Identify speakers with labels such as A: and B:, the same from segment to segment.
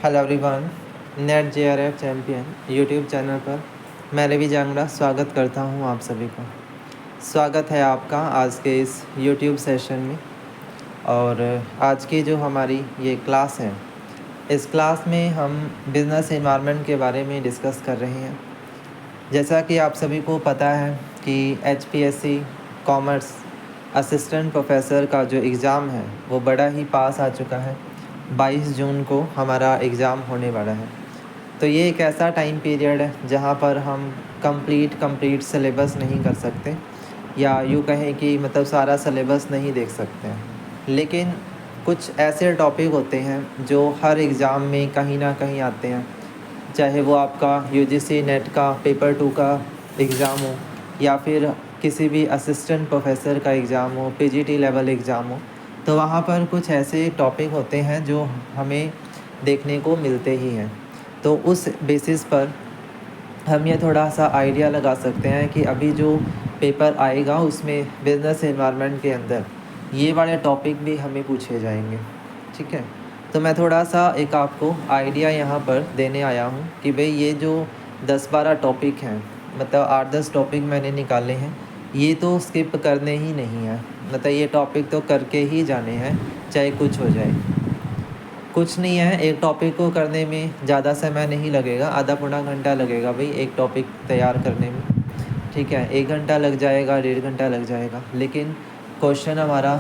A: Hello everyone, net JRF champion YouTube channel पर मैं रवि जांगड़ा स्वागत करता हूं आप सभी का। स्वागत है आपका आज के इस यूट्यूब सेशन में। और आज की जो हमारी ये क्लास है, इस क्लास में हम बिज़नेस एनवायरनमेंट के बारे में डिस्कस कर रहे हैं। जैसा कि आप सभी को पता है कि HPSC कॉमर्स असिस्टेंट प्रोफेसर का जो एग्ज़ाम है वो बड़ा ही पास आ चुका है। 22 जून को हमारा एग्ज़ाम होने वाला है। तो ये एक ऐसा टाइम पीरियड है जहाँ पर हम कंप्लीट सिलेबस नहीं कर सकते, या यूँ कहें कि मतलब सारा सिलेबस नहीं देख सकते हैं। लेकिन कुछ ऐसे टॉपिक होते हैं जो हर एग्ज़ाम में कहीं ना कहीं आते हैं, चाहे वो आपका UGC नेट का पेपर 2 का एग्ज़ाम हो, या फिर किसी भी असिस्टेंट प्रोफेसर का एग्ज़ाम हो, PGT लेवल एग्ज़ाम हो। तो वहाँ पर कुछ ऐसे टॉपिक होते हैं जो हमें देखने को मिलते ही हैं। तो उस बेसिस पर हम ये थोड़ा सा आइडिया लगा सकते हैं कि अभी जो पेपर आएगा उसमें बिज़नेस एनवायरनमेंट के अंदर ये वाले टॉपिक भी हमें पूछे जाएंगे। ठीक है, तो मैं थोड़ा सा एक आपको आइडिया यहाँ पर देने आया हूँ कि भाई ये जो 10-12 टॉपिक हैं, मतलब 8-10 टॉपिक मैंने निकाले हैं, ये तो स्किप करने ही नहीं है। मतलब ये टॉपिक तो करके ही जाने हैं, चाहे कुछ हो जाए। कुछ नहीं है, एक टॉपिक को करने में ज़्यादा समय नहीं लगेगा, आधा पौना घंटा लगेगा भाई एक टॉपिक तैयार करने में। ठीक है, 1 घंटा लग जाएगा, 1.5 घंटा लग जाएगा, लेकिन क्वेश्चन हमारा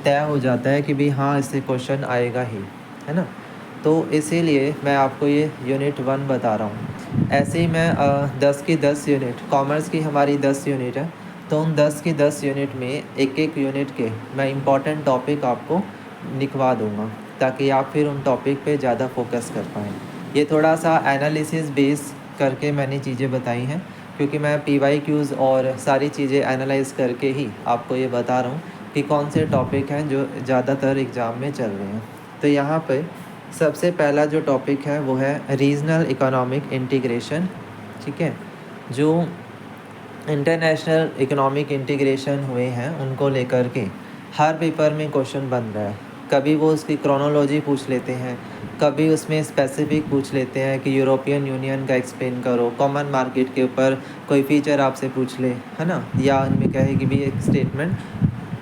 A: तय हो जाता है कि भाई हाँ इससे क्वेश्चन आएगा ही, है ना। तो इसीलिए मैं आपको ये यूनिट 1 बता रहा हूँ। ऐसे ही मैं 10 की 10 यूनिट, कॉमर्स की हमारी 10 यूनिट है, तो उन 10 की 10 यूनिट में एक यूनिट के मैं इम्पॉर्टेंट टॉपिक आपको लिखवा दूँगा, ताकि आप फिर उन टॉपिक पे ज़्यादा फोकस कर पाएँ। ये थोड़ा सा एनालिसिस बेस करके मैंने चीज़ें बताई हैं, क्योंकि मैं PYQs और सारी चीज़ें एनालाइज़ करके ही आपको ये बता रहा हूँ कि कौन से टॉपिक हैं जो ज़्यादातर एग्ज़ाम में चल रहे हैं। तो यहाँ पे सबसे पहला जो टॉपिक है वो है रीजनल इकोनॉमिक इंटीग्रेशन। ठीक है, जो इंटरनेशनल इकोनॉमिक इंटीग्रेशन हुए हैं उनको लेकर के हर पेपर में क्वेश्चन बन रहा है। कभी वो उसकी क्रोनोलॉजी पूछ लेते हैं, कभी उसमें स्पेसिफिक पूछ लेते हैं कि यूरोपियन यूनियन का एक्सप्लेन करो, कॉमन मार्केट के ऊपर कोई फीचर आपसे पूछ ले, है ना, या उनमें कहे कि भी एक स्टेटमेंट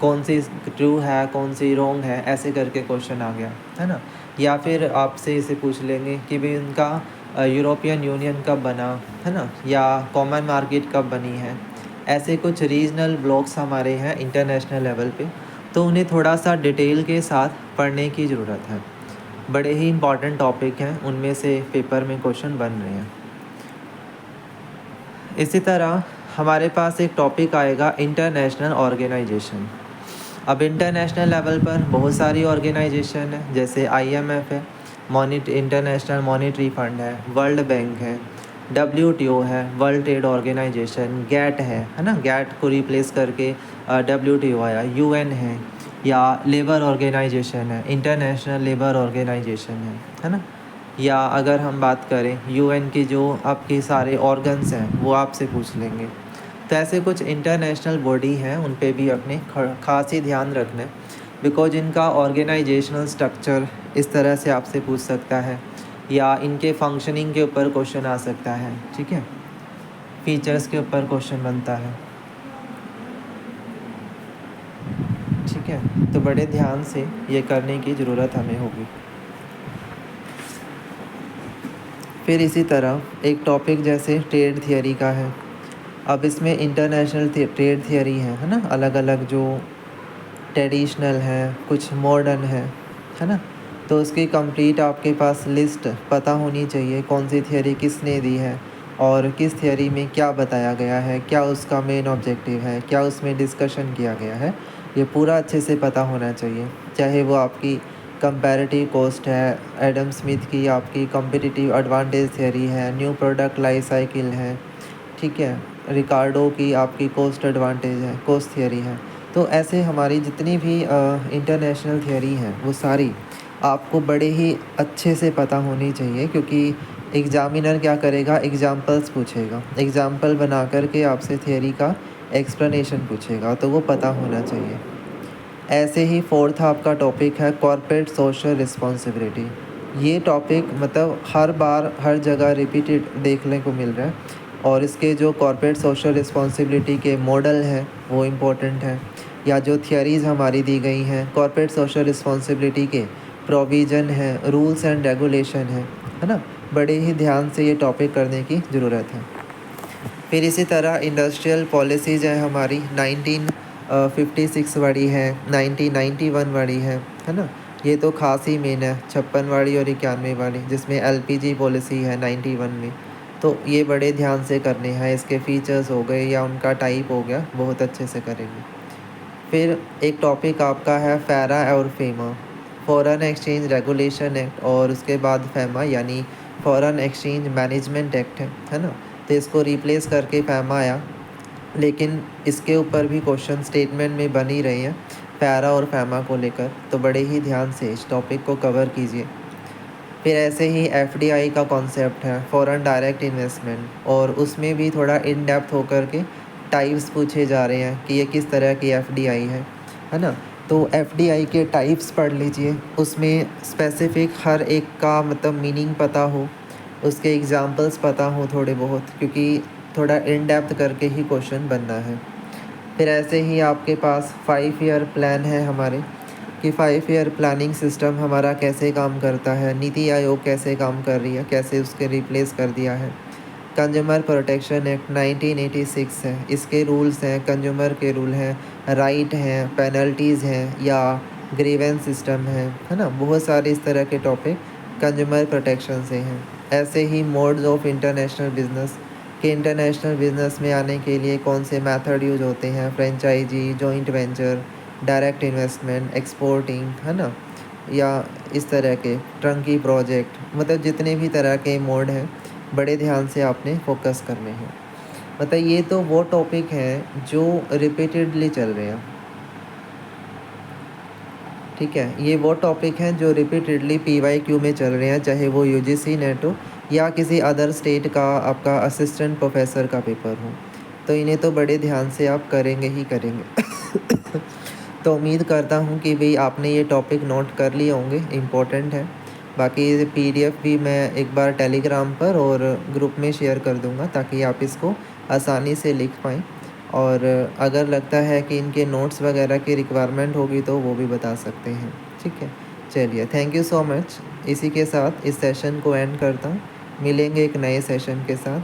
A: कौन सी ट्रू है कौन सी रॉन्ग है, ऐसे करके क्वेश्चन आ गया, है ना। या फिर आपसे इसे पूछ लेंगे कि भाई उनका यूरोपियन यूनियन कब बना, है ना, या कॉमन मार्केट कब बनी है। ऐसे कुछ रीजनल ब्लॉक्स हमारे हैं इंटरनेशनल लेवल पे, तो उन्हें थोड़ा सा डिटेल के साथ पढ़ने की ज़रूरत है। बड़े ही इंपॉर्टेंट टॉपिक हैं, उनमें से पेपर में क्वेश्चन बन रहे हैं। इसी तरह हमारे पास एक टॉपिक आएगा इंटरनेशनल ऑर्गेनाइजेशन। अब इंटरनेशनल लेवल पर बहुत सारी ऑर्गेनाइजेशन है, जैसे IMF है, इंटरनेशनल मॉनिटरी फंड है, वर्ल्ड बैंक है, WTO है, वर्ल्ड ट्रेड ऑर्गेनाइजेशन, गैट है ना, गैट को रिप्लेस करके WTO आया, UN है, या लेबर ऑर्गेनाइजेशन है, इंटरनेशनल लेबर ऑर्गेनाइजेशन है ना। या अगर हम बात करें UN की जो आपके सारे ऑर्गन्स हैं वो आपसे पूछ लेंगे। तो ऐसे कुछ इंटरनेशनल बॉडी हैं, उन पे भी अपने खास ही ध्यान रखना है, बिकॉज इनका ऑर्गेनाइजेशनल स्ट्रक्चर इस तरह से आपसे पूछ सकता है, या इनके फंक्शनिंग के ऊपर क्वेश्चन आ सकता है। ठीक है, फीचर्स के ऊपर क्वेश्चन बनता है। ठीक है, तो बड़े ध्यान से ये करने की ज़रूरत हमें होगी। फिर इसी तरह एक टॉपिक जैसे ट्रेड थियरी का है। अब इसमें इंटरनेशनल ट्रेड थियरी है ना, अलग अलग जो ट्रेडिशनल है, कुछ मॉडर्न है ना। तो उसकी कंप्लीट आपके पास लिस्ट पता होनी चाहिए, कौन सी थियरी किसने दी है और किस थियरी में क्या बताया गया है, क्या उसका मेन ऑब्जेक्टिव है, क्या उसमें डिस्कशन किया गया है, ये पूरा अच्छे से पता होना चाहिए। चाहे वो आपकी कंपैरेटिव कॉस्ट है, एडम स्मिथ की आपकी कॉम्पिटिटिव एडवांटेज थियरी है, न्यू प्रोडक्ट लाइफ साइकिल है, ठीक है, रिकार्डो की आपकी कॉस्ट एडवांटेज है, कॉस्ट थियरी है। तो ऐसे हमारी जितनी भी इंटरनेशनल थियरी हैं वो सारी आपको बड़े ही अच्छे से पता होनी चाहिए, क्योंकि एग्ज़ामिनर क्या करेगा, एग्जांपल्स पूछेगा, एग्जांपल बना करके आपसे थियरी का एक्सप्लेनेशन पूछेगा, तो वो पता होना चाहिए। ऐसे ही फोर्थ आपका टॉपिक है कॉर्पोरेट सोशल रिस्पॉन्सिबिलिटी। ये टॉपिक मतलब हर बार हर जगह रिपीटेड देखने को मिल रहा है। और इसके जो कॉर्पोरेट सोशल रिस्पॉन्सिबिलिटी के मॉडल हैं वो इम्पोर्टेंट हैं, या जो थियरीज़ हमारी दी गई हैं कॉर्पोरेट सोशल रिस्पॉन्सिबिलिटी के प्रोविज़न हैं, रूल्स एंड रेगुलेशन है ना, बड़े ही ध्यान से ये टॉपिक करने की ज़रूरत है। फिर इसी तरह इंडस्ट्रियल पॉलिसीज़ हैं हमारी 1956 वाली है, 1991 वाली है ना। ये तो खास ही मेन है, 56 वाली और 91 वाली, जिसमें एलपीजी पॉलिसी है 91 में। तो ये बड़े ध्यान से करने हैं, इसके फीचर्स हो गए या उनका टाइप हो गया, बहुत अच्छे से करेंगे। फिर एक टॉपिक आपका है फैरा और FEMA, foreign exchange regulation act, और उसके बाद फेमा यानी फॉरेन एक्सचेंज मैनेजमेंट एक्ट है ना। तो इसको रिप्लेस करके फैमा आया, लेकिन इसके ऊपर भी क्वेश्चन स्टेटमेंट में बन ही रही है फैरा और फैमा को लेकर, तो बड़े ही ध्यान से इस टॉपिक को कवर कीजिए। फिर ऐसे ही एफडीआई का कॉन्सेप्ट है, फॉरेन डायरेक्ट इन्वेस्टमेंट, और उसमें भी थोड़ा इन डेप्थ होकर के टाइप्स पूछे जा रहे हैं कि ये किस तरह की एफडीआई है ना। तो एफडीआई के टाइप्स पढ़ लीजिए, उसमें स्पेसिफिक हर एक का मतलब मीनिंग पता हो, उसके एग्जांपल्स पता हो थोड़े बहुत, क्योंकि थोड़ा इन डेप्थ करके ही क्वेश्चन बनना है। फिर ऐसे ही आपके पास 5 ईयर प्लान है हमारे, कि 5 ईयर प्लानिंग सिस्टम हमारा कैसे काम करता है, नीति आयोग कैसे काम कर रही है, कैसे उसके रिप्लेस कर दिया है। कंज्यूमर प्रोटेक्शन एक्ट 1986 है, इसके रूल्स हैं, कंज्यूमर के रूल हैं, राइट हैं, पेनल्टीज़ हैं, या ग्रीवेंस सिस्टम है ना। बहुत सारे इस तरह के टॉपिक कंज्यूमर प्रोटेक्शन से हैं। ऐसे ही मोड्स ऑफ इंटरनेशनल बिजनेस, कि इंटरनेशनल बिजनेस में आने के लिए कौन से मेथड यूज होते हैं, franchisee, joint venture, direct investment, exporting है ना, या इस तरह के ट्रंकी प्रोजेक्ट, मतलब जितने भी तरह के मोड हैं बड़े ध्यान से आपने फोकस करने हैं। मतलब ये तो वो टॉपिक हैं जो रिपीटेडली चल रहे हैं, ठीक है। ये वो टॉपिक हैं जो रिपीटेडली पीवाईक्यू में चल रहे हैं, चाहे वो यूजीसी नेट हो या किसी अदर स्टेट का आपका असिस्टेंट प्रोफेसर का पेपर हो। तो इन्हें तो बड़े ध्यान से आप करेंगे ही करेंगे। तो उम्मीद करता हूँ कि भाई आपने ये टॉपिक नोट कर लिए होंगे, इम्पोर्टेंट है। बाकी ये पीडीएफ भी मैं एक बार टेलीग्राम पर और ग्रुप में शेयर कर दूँगा, ताकि आप इसको आसानी से लिख पाएँ। और अगर लगता है कि इनके नोट्स वगैरह की रिक्वायरमेंट होगी तो वो भी बता सकते हैं, ठीक है। चलिए, थैंक यू सो मच। इसी के साथ इस सेशन को एंड करता हूँ, मिलेंगे एक नए सेशन के साथ।